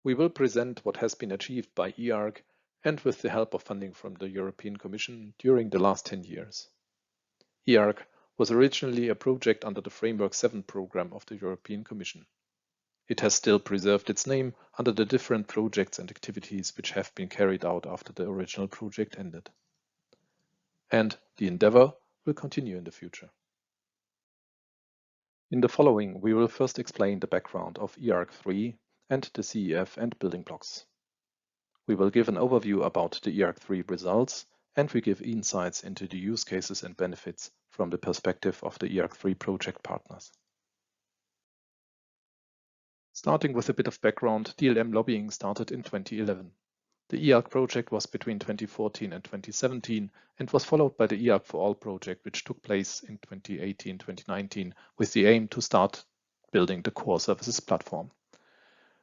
We will present what has been achieved by e-ARK and with the help of funding from the European Commission during the last 10 years. e-ARK was originally a project under the Framework 7 program of the European Commission. It has still preserved its name under the different projects and activities which have been carried out after the original project ended. And the endeavor will continue in the future. In the following, we will first explain the background of eArch 3 and the CEF and building blocks. We will give an overview about the eArch 3 results, and we give insights into the use cases and benefits from the perspective of the eArch 3 project partners. Starting with a bit of background, DLM lobbying started in 2011. The eArch project was between 2014 and 2017 and was followed by the eArch for All project, which took place in 2018-2019 with the aim to start building the core services platform.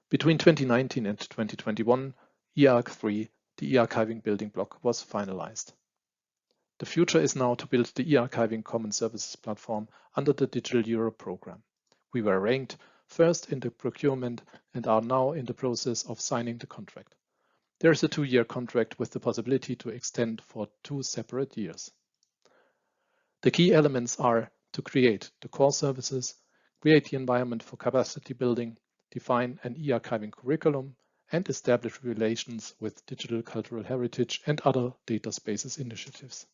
Between 2019 and 2021, eArch 3, the eArchiving building block, was finalized. The future is now to build the eArchiving common services platform under the Digital Europe program. We were ranked first in the procurement and are now in the process of signing the contract. There is a 2-year contract with the possibility to extend for 2 separate years. The key elements are to create the core services, create the environment for capacity building, define an eArchiving curriculum, and establish relations with digital cultural heritage and other data spaces initiatives.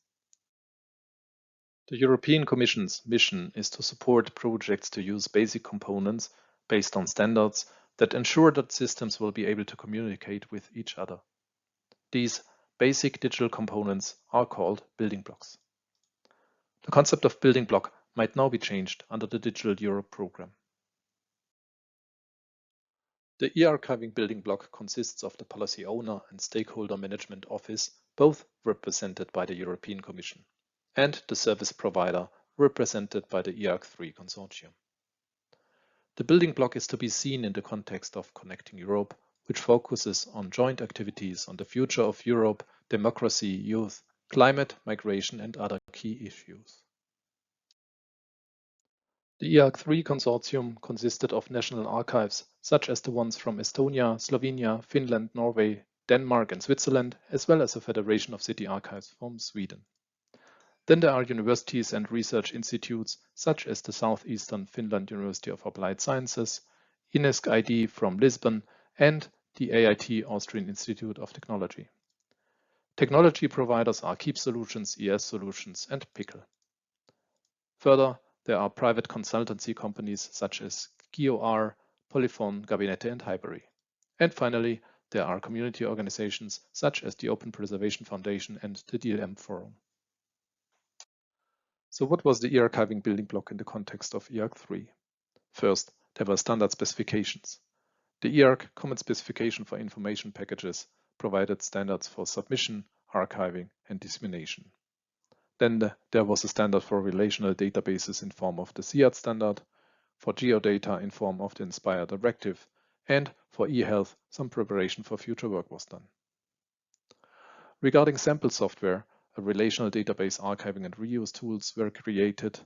The European Commission's mission is to support projects to use basic components based on standards that ensure that systems will be able to communicate with each other. These basic digital components are called building blocks. The concept of building block might now be changed under the Digital Europe program. The eArchiving building block consists of the policy owner and stakeholder management office, both represented by the European Commission, and the service provider represented by the eArch 3 Consortium. The building block is to be seen in the context of Connecting Europe, which focuses on joint activities on the future of Europe, democracy, youth, climate, migration, and other key issues. The eArch 3 Consortium consisted of national archives, such as the ones from Estonia, Slovenia, Finland, Norway, Denmark, and Switzerland, as well as a federation of city archives from Sweden. Then there are universities and research institutes, such as the Southeastern Finland University of Applied Sciences, INESC ID from Lisbon, and the AIT Austrian Institute of Technology. Technology providers are Keep Solutions, ES Solutions, and Pickle. Further, there are private consultancy companies such as GOR, Polyphon, Gabinette, and Highbury. And finally, there are community organizations such as the Open Preservation Foundation and the DLM Forum. So what was the eArchiving building block in the context of eArch 3? First, there were standard specifications. The eArch Common Specification for Information Packages provided standards for submission, archiving, and dissemination. Then there was a standard for relational databases in form of the CIAT standard, for geodata in form of the INSPIRE directive, and for eHealth, some preparation for future work was done. Regarding sample software, a relational database archiving and reuse tools were created,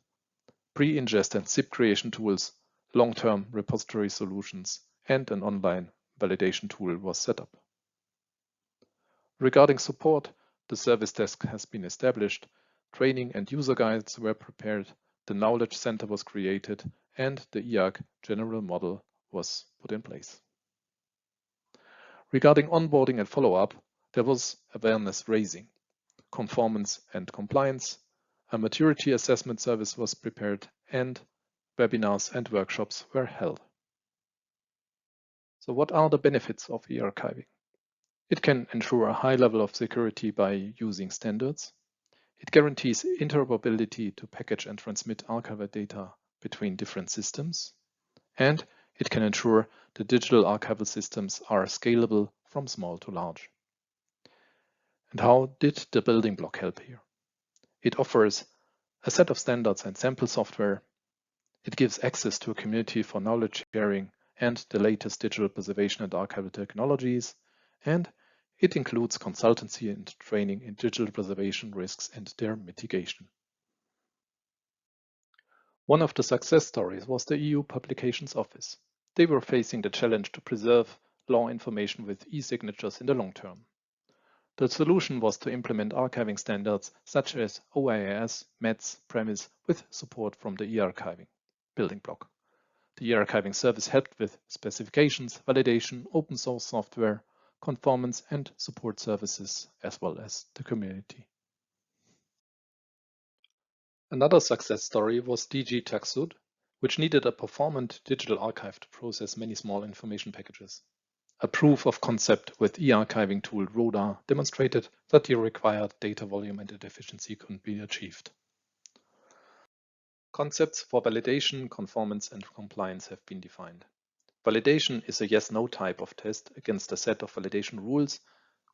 pre-ingest and zip creation tools, long-term repository solutions, and an online validation tool was set up. Regarding support, the service desk has been established, training and user guides were prepared, the knowledge center was created, and the eArch general model was put in place. Regarding onboarding and follow-up, there was awareness raising, conformance and compliance, a maturity assessment service was prepared, and webinars and workshops were held. So what are the benefits of eArchiving? It can ensure a high level of security by using standards. It guarantees interoperability to package and transmit archival data between different systems. And it can ensure the digital archival systems are scalable from small to large. And how did the building block help here? It offers a set of standards and sample software. It gives access to a community for knowledge sharing and the latest digital preservation and archival technologies. And it includes consultancy and training in digital preservation risks and their mitigation. One of the success stories was the EU Publications Office. They were facing the challenge to preserve law information with e-signatures in the long term. The solution was to implement archiving standards such as OIAS, METS, Premise with support from the eArchiving building block. The eArchiving service helped with specifications, validation, open source software, conformance and support services, as well as the community. Another success story was DigiPres, which needed a performant digital archive to process many small information packages. A proof of concept with eArchiving tool RODA demonstrated that the required data volume and efficiency could be achieved. Concepts for validation, conformance, and compliance have been defined. Validation is a yes-no type of test against a set of validation rules.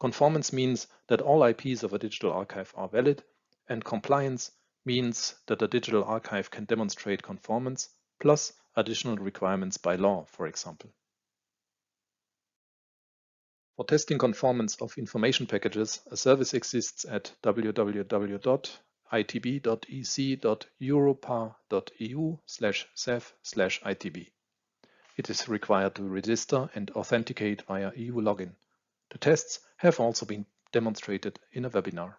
Conformance means that all IPs of a digital archive are valid, and compliance means that a digital archive can demonstrate conformance, plus additional requirements by law, for example. For testing conformance of information packages, a service exists at www.itb.ec.europa.eu/sev/itb. It is required to register and authenticate via EU login. The tests have also been demonstrated in a webinar.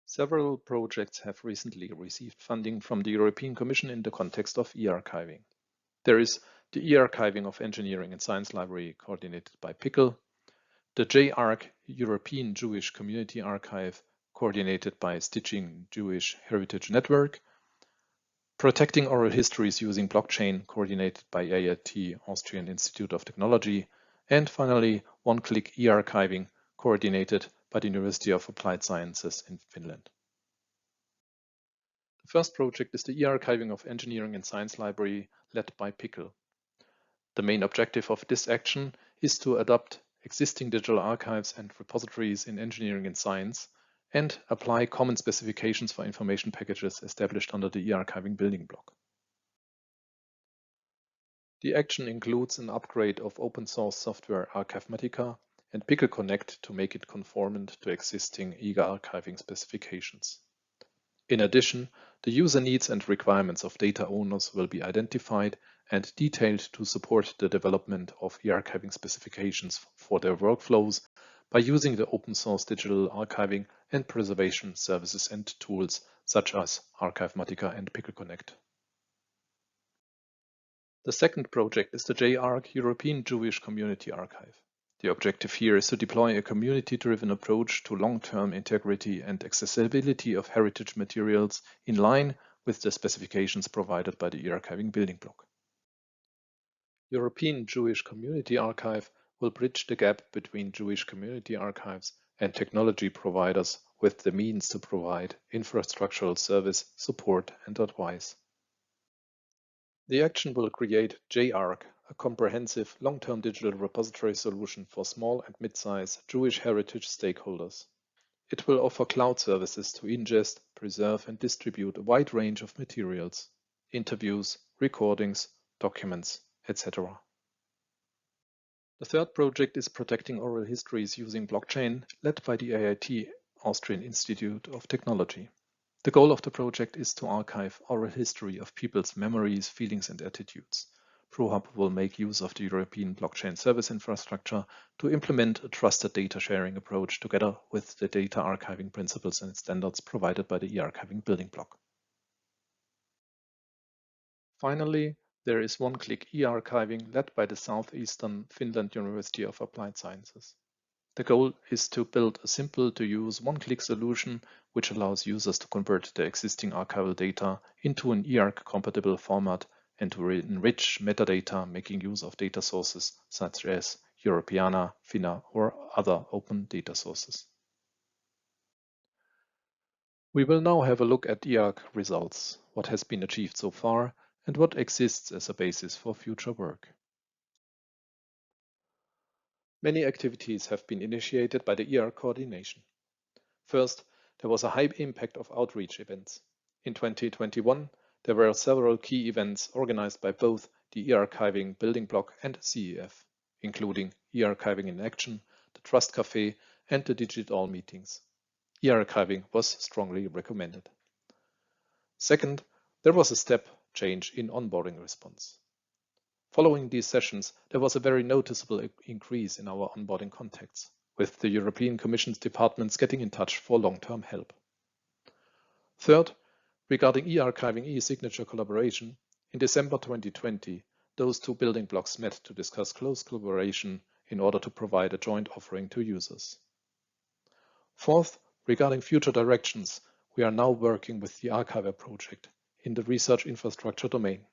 Several projects have recently received funding from the European Commission in the context of eArchiving. There is the eArchiving of Engineering and Science Library coordinated by PICL, the eArk European Jewish Community Archive coordinated by Stitching Jewish Heritage Network, Protecting Oral Histories using Blockchain coordinated by IIT Austrian Institute of Technology, and finally One-Click eArchiving coordinated by the University of Applied Sciences in Finland. The first project is the eArchiving of Engineering and Science Library led by PICL. The main objective of this action is to adopt existing digital archives and repositories in engineering and science and apply common specifications for information packages established under the eArchiving building block. The action includes an upgrade of open source software Archivematica and PICL Connect to make it conformant to existing eArchiving specifications. In addition, the user needs and requirements of data owners will be identified and detailed to support the development of eArchiving specifications for their workflows by using the open source digital archiving and preservation services and tools such as Archivematica and PICL Connect. The second project is the eArk European Jewish Community Archive. The objective here is to deploy a community-driven approach to long-term integrity and accessibility of heritage materials in line with the specifications provided by the eArchiving building block. European Jewish Community Archive will bridge the gap between Jewish community archives and technology providers with the means to provide infrastructural service, support, and advice. The action will create eArk, a comprehensive long-term digital repository solution for small and mid-size Jewish heritage stakeholders. It will offer cloud services to ingest, preserve, and distribute a wide range of materials, interviews, recordings, documents, etc. The third project is Protecting Oral Histories using Blockchain, led by the IIT Austrian Institute of Technology. The goal of the project is to archive oral history of people's memories, feelings, and attitudes. ProHub will make use of the European blockchain service infrastructure to implement a trusted data sharing approach together with the data archiving principles and standards provided by the eArchiving building block. Finally, there is One-Click eArchiving led by the Southeastern Finland University of Applied Sciences. The goal is to build a simple-to-use one-click solution which allows users to convert their existing archival data into an eArch-compatible format and to enrich metadata, making use of data sources such as Europeana, Finna, or other open data sources. We will now have a look at eArch results, what has been achieved so far, and what exists as a basis for future work. Many activities have been initiated by the eArch coordination. First, there was a high impact of outreach events. In 2021, there were several key events organized by both the eArchiving building block and CEF, including eArchiving in Action, the Trust Café, and the Digital meetings. eArchiving was strongly recommended. Second, there was a step change in onboarding response. Following these sessions, there was a very noticeable increase in our onboarding contacts, with the European Commission's departments getting in touch for long-term help. Third, regarding e-archiving e-signature collaboration, in December 2020, those two building blocks met to discuss close collaboration in order to provide a joint offering to users. Fourth, regarding future directions, we are now working with the Archiver project in the research infrastructure domain,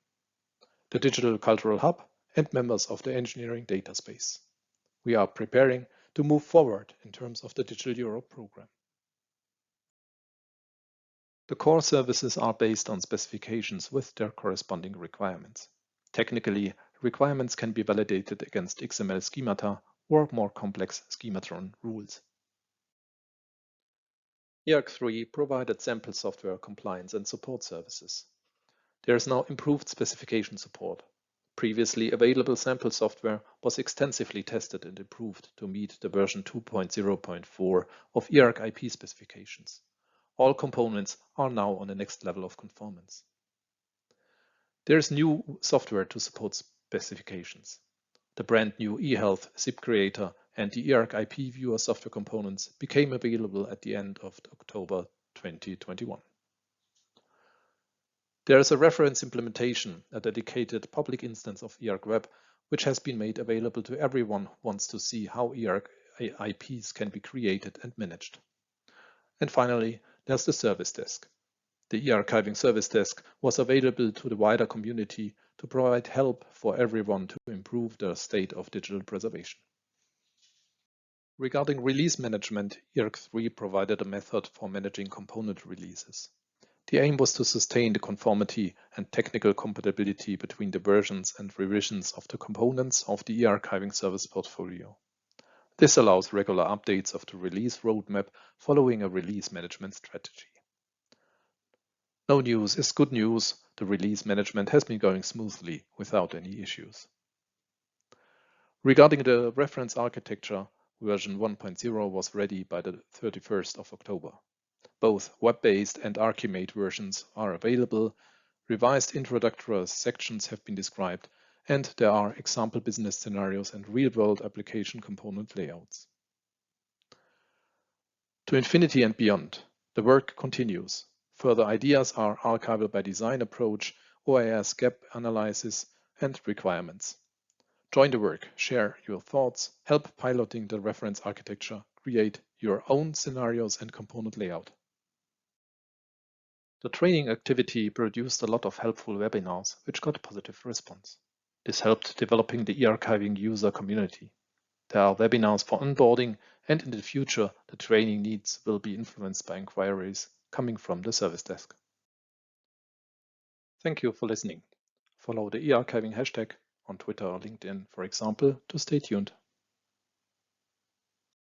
the Digital Cultural Hub, and members of the Engineering Data Space. We are preparing to move forward in terms of the Digital Europe program. The core services are based on specifications with their corresponding requirements. Technically, requirements can be validated against XML schemata or more complex schematron rules. eArch 3 provided sample software compliance and support services. There is now improved specification support. Previously available sample software was extensively tested and improved to meet the version 2.0.4 of eArch IP specifications. All components are now on the next level of conformance. There is new software to support specifications. The brand new eHealth zip creator and the eArch IP viewer software components became available at the end of October 2021. There is a reference implementation, a dedicated public instance of eArch Web, which has been made available to everyone who wants to see how eArch IPs can be created and managed. And finally, there's the service desk. The eArchiving service desk was available to the wider community to provide help for everyone to improve their state of digital preservation. Regarding release management, eArch 3 provided a method for managing component releases. The aim was to sustain the conformity and technical compatibility between the versions and revisions of the components of the eArchiving service portfolio. This allows regular updates of the release roadmap following a release management strategy. No news is good news. The release management has been going smoothly without any issues. Regarding the reference architecture, version 1.0 was ready by the 31st of October. Both web-based and Archimate versions are available, revised introductory sections have been described, and there are example business scenarios and real-world application component layouts. To infinity and beyond, the work continues. Further ideas are archival by design approach, OAS gap analysis, and requirements. Join the work, share your thoughts, help piloting the reference architecture, create your own scenarios and component layout. The training activity produced a lot of helpful webinars, which got a positive response. This helped developing the eArchiving user community. There are webinars for onboarding, and in the future, the training needs will be influenced by inquiries coming from the service desk. Thank you for listening. Follow the eArchiving hashtag on Twitter or LinkedIn, for example, to stay tuned.